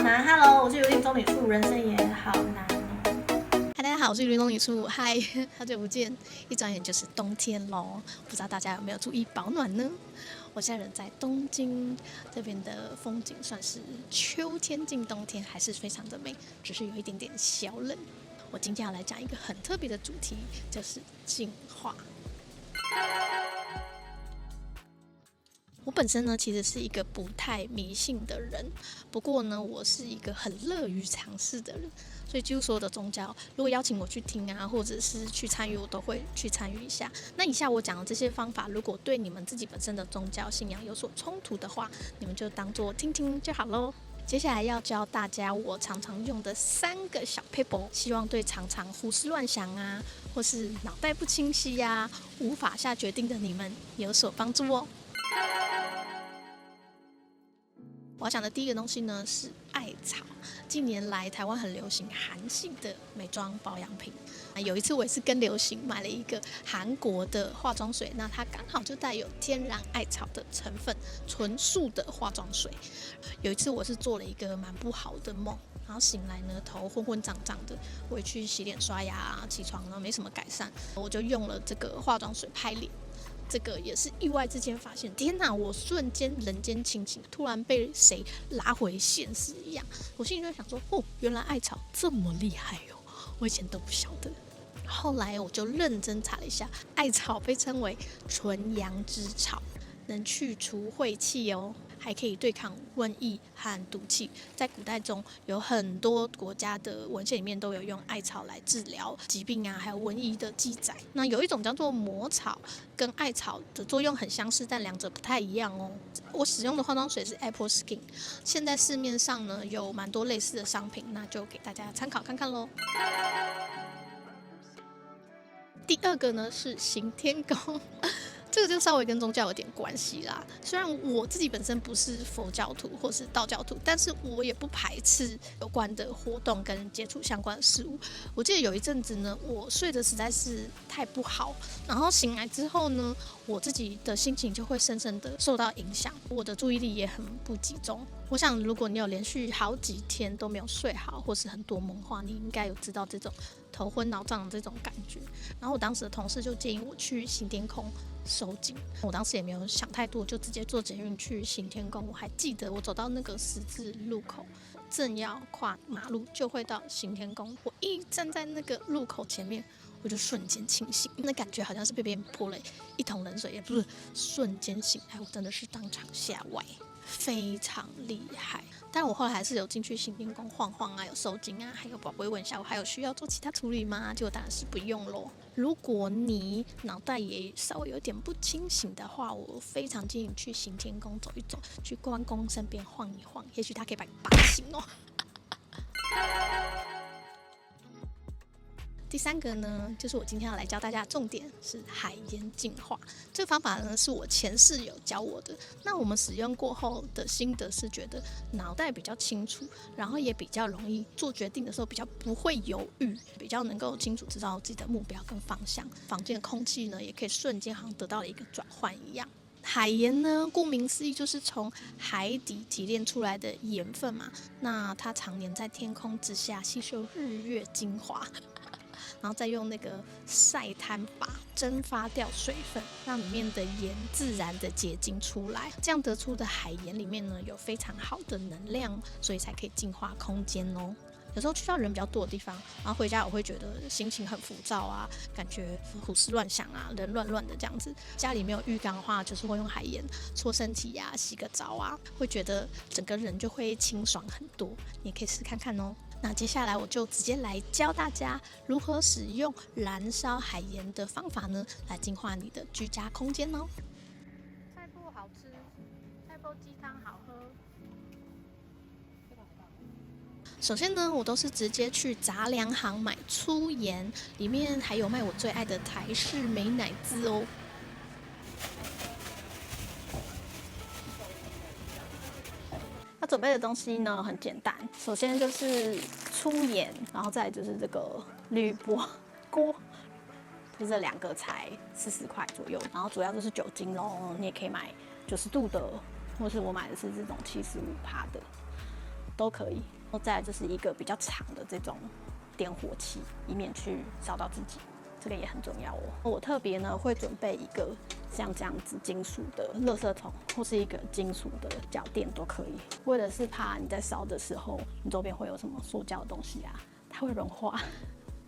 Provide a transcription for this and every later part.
难。Hello， 我是有点中女处，人生也好难哦。嗨，大家好，我是云龙女处。嗨，好久不见，一转眼就是冬天喽。不知道大家有没有注意保暖呢？我现在人在东京，这边的风景算是秋天进冬天，还是非常的美，只是有一点点小冷。我今天要来讲一个很特别的主题，就是进化。我本身呢，其实是一个不太迷信的人，不过呢，我是一个很乐于尝试的人，所以几乎所有的宗教，如果邀请我去听啊，或者是去参与，我都会去参与一下。那以下我讲的这些方法，如果对你们自己本身的宗教信仰有所冲突的话，你们就当做听听就好咯。接下来要教大家我常常用的3个小撇步，希望对常常胡思乱想啊，或是脑袋不清晰啊，无法下决定的你们有所帮助哦。我要讲的第一个东西呢是艾草。近年来台湾很流行韩系的美妆保养品，有一次我也是跟流行买了一个韩国的化妆水，那它刚好就带有天然艾草的成分，纯素的化妆水。有一次我是做了一个蛮不好的梦，然后醒来呢头昏昏胀胀的，我也去洗脸刷牙，起床呢没什么改善，我就用了这个化妆水拍脸。这个也是意外之间发现，天哪！我瞬间人间清醒，突然被谁拉回现实一样。我心里就想说，哦，原来艾草这么厉害哦，我以前都不晓得。后来我就认真查了一下，艾草被称为纯阳之草，能去除晦气哦，还可以对抗瘟疫和毒气。在古代中，有很多国家的文献里面都有用艾草来治疗疾病啊，还有瘟疫的记载。那有一种叫做魔草，跟艾草的作用很相似，但两者不太一样哦。我使用的化妆水是 Apple Skin， 现在市面上呢有蛮多类似的商品，那就给大家参考看看咯。第二个呢是行天宫。这个就稍微跟宗教有点关系啦。虽然我自己本身不是佛教徒或是道教徒，但是我也不排斥有关的活动跟接触相关的事物。我记得有一阵子呢，我睡得实在是太不好，然后醒来之后呢，我自己的心情就会深深的受到影响，我的注意力也很不集中。我想，如果你有连续好几天都没有睡好，或是很多梦话，你应该有知道这种头昏脑胀的这种感觉。然后我当时的同事就建议我去行天宫收紧，我当时也没有想太多，就直接坐捷运去行天宫。我还记得我走到那个十字路口，正要跨马路就会到行天宫，我一站在那个路口前面，我就瞬间清醒，那感觉好像是被别人泼了一桶冷水，也不是瞬间醒来，我真的是当场吓歪，非常厉害。但我后来还是有进去行天宫晃晃啊，有收金啊，还有宝贝问一下我还有需要做其他处理吗？结果当然是不用咯。如果你脑袋也稍微有点不清醒的话，我非常建议你去行天宫走一走，去关公身边晃一晃，也许他可以把你拔醒哦。第3个呢，就是我今天要来教大家的重点是海盐净化。这个方法呢是我前室友教我的。那我们使用过后的心得是觉得脑袋比较清楚，然后也比较容易做决定的时候比较不会犹豫，比较能够清楚知道自己的目标跟方向。房间的空气呢也可以瞬间好像得到了一个转换一样。海盐呢，顾名思义就是从海底提炼出来的盐分嘛。那它常年在天空之下吸收日月精华。然后再用那个晒摊法蒸发掉水分，让里面的盐自然的结晶出来。这样得出的海盐里面呢，有非常好的能量，所以才可以净化空间哦。有时候去到人比较多的地方，然后回家我会觉得心情很浮躁啊，感觉胡思乱想啊，人乱乱的这样子。家里没有浴缸的话，就是会用海盐搓身体啊，洗个澡啊，会觉得整个人就会清爽很多。你也可以试看看哦。那接下来我就直接来教大家如何使用燃烧海盐的方法呢，来净化你的居家空间哦。菜脯好吃，菜脯鸡汤好喝。首先呢，我都是直接去杂粮行买粗盐，里面还有卖我最爱的台式美乃滋哦。要准备的东西呢很简单，首先就是粗盐，然后再来就是这个铝箔锅，就这2个才40块左右。然后主要就是酒精咯，你也可以买90度的，或是我买的是这种75%的，都可以。再来就是一个比较长的这种点火器，以免去烧到自己，这个也很重要哦。我特别呢会准备一个像这样子金属的垃圾桶，或是一个金属的脚垫都可以，为的是怕你在烧的时候，你周边会有什么塑胶的东西啊，它会融化。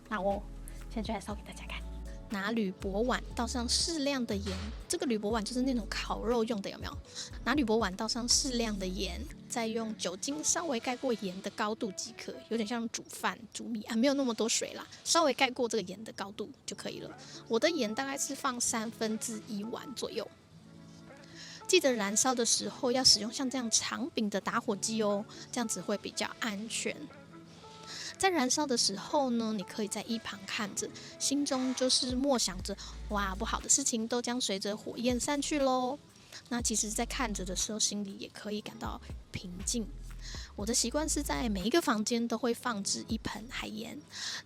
那我现在就来烧给大家看。拿铝箔碗倒上适量的盐，这个铝箔碗就是那种烤肉用的，有没有？拿铝箔碗倒上适量的盐，再用酒精稍微盖过盐的高度即可，有点像煮饭煮米啊，没有那么多水啦，稍微盖过这个盐的高度就可以了。我的盐大概是放1/3碗左右。记得燃烧的时候要使用像这样长柄的打火机哦，这样子会比较安全。在燃烧的时候呢，你可以在一旁看着，心中就是默想着，哇，不好的事情都将随着火焰散去咯。那其实在看着的时候，心里也可以感到平静。我的习惯是在每一个房间都会放置一盆海盐。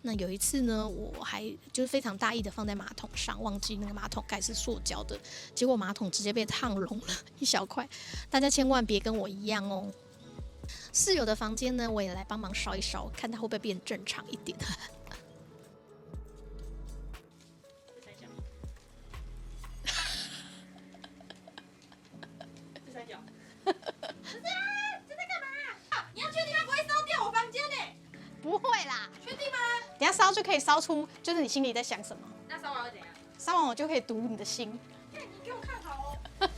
那有一次呢，我还就是非常大意的放在马桶上，忘记那个马桶盖是塑胶的，结果马桶直接被烫融了一小块。大家千万别跟我一样哦。室友的房间呢，我也来帮忙烧一烧，看它会不会变正常一点。不会啦，确定吗？等一下烧就可以烧出，就是你心里在想什么。那烧完会怎样？烧完我就可以读你的心。你给我看好哦。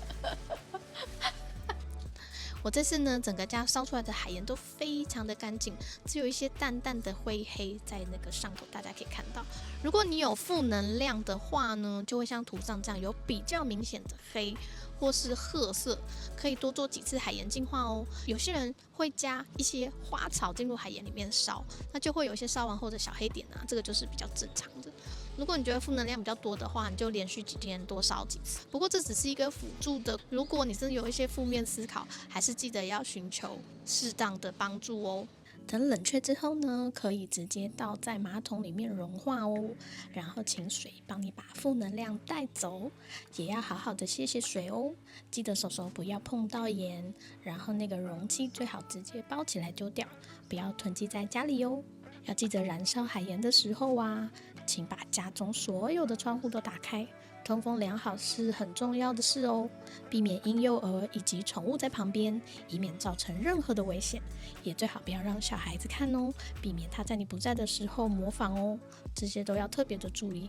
我这次呢，整个家烧出来的海盐都非常的干净，只有一些淡淡的灰黑在那个上头，大家可以看到。如果你有负能量的话呢，就会像图上这样有比较明显的黑或是褐色，可以多做几次海盐净化哦。有些人会加一些花草进入海盐里面烧，那就会有一些烧完后的小黑点啊，这个就是比较正常的。如果你觉得负能量比较多的话，你就连续几天多烧几次。不过这只是一个辅助的，如果你真的有一些负面思考，还是记得要寻求适当的帮助哦。等冷却之后呢，可以直接倒在马桶里面融化哦，然后请水帮你把负能量带走，也要好好的谢谢水哦。记得手不要碰到盐，然后那个容器最好直接包起来丢掉，不要囤积在家里哦。要记得燃烧海盐的时候啊，请把家中所有的窗户都打开，通风良好是很重要的事哦。避免婴幼儿以及宠物在旁边，以免造成任何的危险。也最好不要让小孩子看哦，避免他在你不在的时候模仿哦。这些都要特别的注意。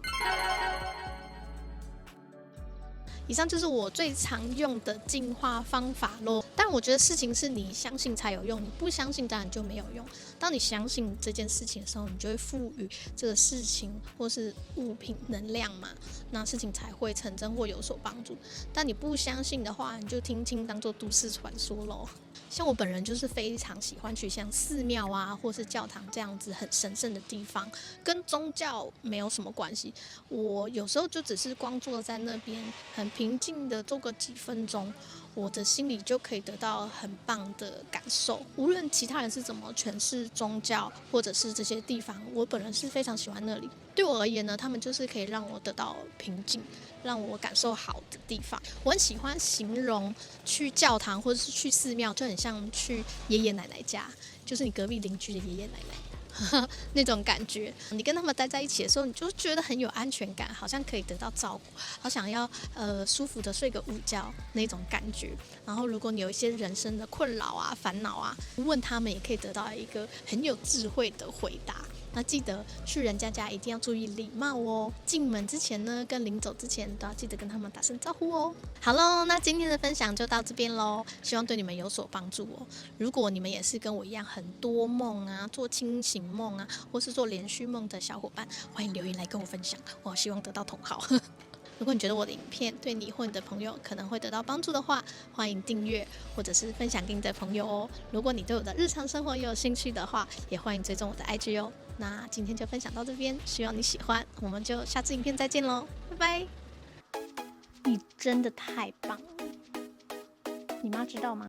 以上就是我最常用的净化方法咯。但我觉得事情是你相信才有用，你不相信当然就没有用。当你相信这件事情的时候，你就会赋予这个事情或是物品能量嘛，那事情才会成真或有所帮助。但你不相信的话，你就听当做都市传说咯。像我本人就是非常喜欢去像寺庙啊或是教堂这样子很神圣的地方，跟宗教没有什么关系。我有时候就只是光坐在那边很平静的坐个几分钟，我的心里就可以得到很棒的感受。无论其他人是怎么诠释宗教或者是这些地方，我本人是非常喜欢那里。对我而言呢，他们就是可以让我得到平静，让我感受好的地方。我很喜欢形容去教堂或者是去寺庙，就很像去爷爷奶奶家，就是你隔壁邻居的爷爷奶奶那种感觉。你跟他们待在一起的时候，你就觉得很有安全感，好像可以得到照顾，好想要舒服的睡个午觉那种感觉。然后如果你有一些人生的困扰啊烦恼啊，问他们也可以得到一个很有智慧的回答。那记得去人家家一定要注意礼貌哦，进门之前呢，跟临走之前都要记得跟他们打声招呼哦。好咯，那今天的分享就到这边咯，希望对你们有所帮助哦。如果你们也是跟我一样很多梦啊，做清醒梦啊，或是做连续梦的小伙伴，欢迎留言来跟我分享，我希望得到同好。如果你觉得我的影片对你或你的朋友可能会得到帮助的话，欢迎订阅或者是分享给你的朋友哦。如果你对我的日常生活也有兴趣的话，也欢迎追踪我的 IG 哦。那今天就分享到这边，希望你喜欢，我们就下次影片再见咯，拜拜。你真的太棒了，你妈知道吗？